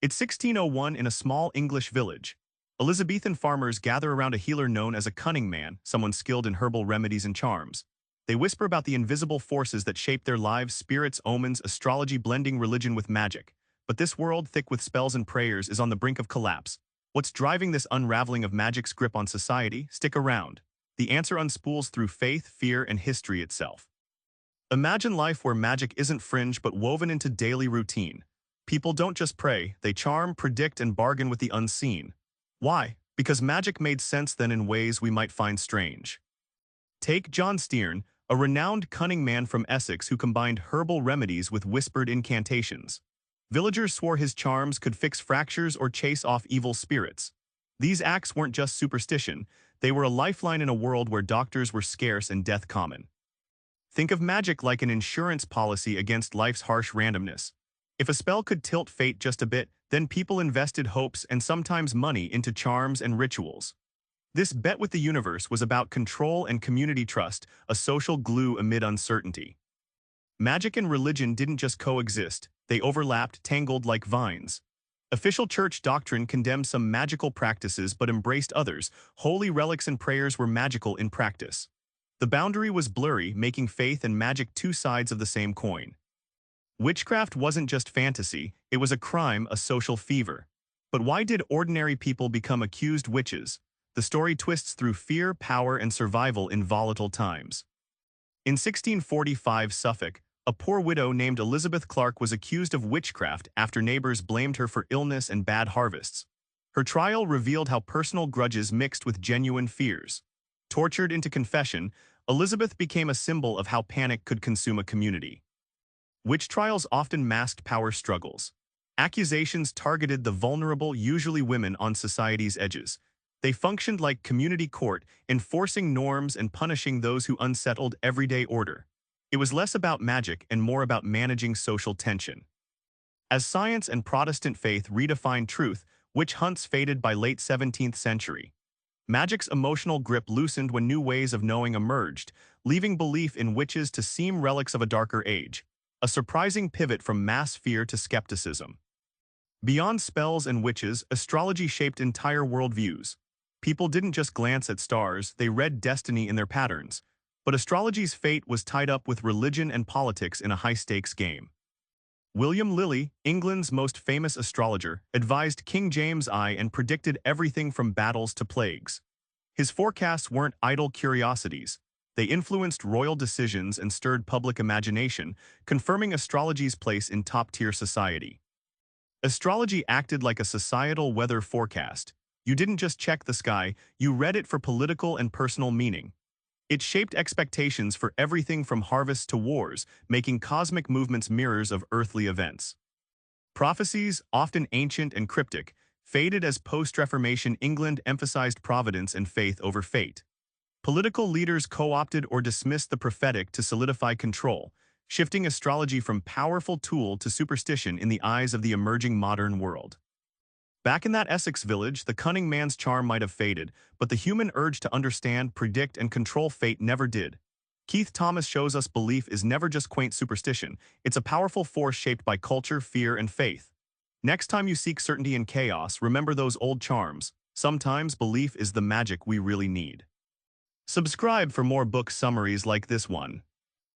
It's 1601 in a small English village. Elizabethan farmers gather around a healer known as a cunning man, someone skilled in herbal remedies and charms. They whisper about the invisible forces that shape their lives, spirits, omens, astrology blending religion with magic. But this world, thick with spells and prayers, is on the brink of collapse. What's driving this unraveling of magic's grip on society? Stick around. The answer unspools through faith, fear, and history itself. Imagine life where magic isn't fringe but woven into daily routine. People don't just pray, they charm, predict, and bargain with the unseen. Why? Because magic made sense then in ways we might find strange. Take John Stearn, a renowned cunning man from Essex who combined herbal remedies with whispered incantations. Villagers swore his charms could fix fractures or chase off evil spirits. These acts weren't just superstition, they were a lifeline in a world where doctors were scarce and death common. Think of magic like an insurance policy against life's harsh randomness. If a spell could tilt fate just a bit, then people invested hopes and sometimes money into charms and rituals. This bet with the universe was about control and community trust, a social glue amid uncertainty. Magic and religion didn't just coexist, they overlapped, tangled like vines. Official church doctrine condemned some magical practices but embraced others. Holy relics and prayers were magical in practice. The boundary was blurry, making faith and magic two sides of the same coin. Witchcraft wasn't just fantasy, it was a crime, a social fever. But why did ordinary people become accused witches? The story twists through fear, power, and survival in volatile times. In 1645, Suffolk, a poor widow named Elizabeth Clark was accused of witchcraft after neighbors blamed her for illness and bad harvests. Her trial revealed how personal grudges mixed with genuine fears. Tortured into confession, Elizabeth became a symbol of how panic could consume a community. Witch trials often masked power struggles. Accusations targeted the vulnerable, usually women, on society's edges. They functioned like community court, enforcing norms and punishing those who unsettled everyday order. It was less about magic and more about managing social tension. As science and Protestant faith redefined truth, witch hunts faded by late 17th century. Magic's emotional grip loosened when new ways of knowing emerged, leaving belief in witches to seem relics of a darker age. A surprising pivot from mass fear to skepticism. Beyond spells and witches, astrology shaped entire worldviews. People didn't just glance at stars, they read destiny in their patterns. But astrology's fate was tied up with religion and politics in a high-stakes game. William Lilly, England's most famous astrologer, advised King James I and predicted everything from battles to plagues. His forecasts weren't idle curiosities. They influenced royal decisions and stirred public imagination, confirming astrology's place in top-tier society. Astrology acted like a societal weather forecast. You didn't just check the sky, you read it for political and personal meaning. It shaped expectations for everything from harvests to wars, making cosmic movements mirrors of earthly events. Prophecies, often ancient and cryptic, faded as post-Reformation England emphasized providence and faith over fate. Political leaders co-opted or dismissed the prophetic to solidify control, shifting astrology from powerful tool to superstition in the eyes of the emerging modern world. Back in that Essex village, the cunning man's charm might have faded, but the human urge to understand, predict, and control fate never did. Keith Thomas shows us belief is never just quaint superstition, it's a powerful force shaped by culture, fear, and faith. Next time you seek certainty in chaos, remember those old charms. Sometimes belief is the magic we really need. Subscribe for more book summaries like this one.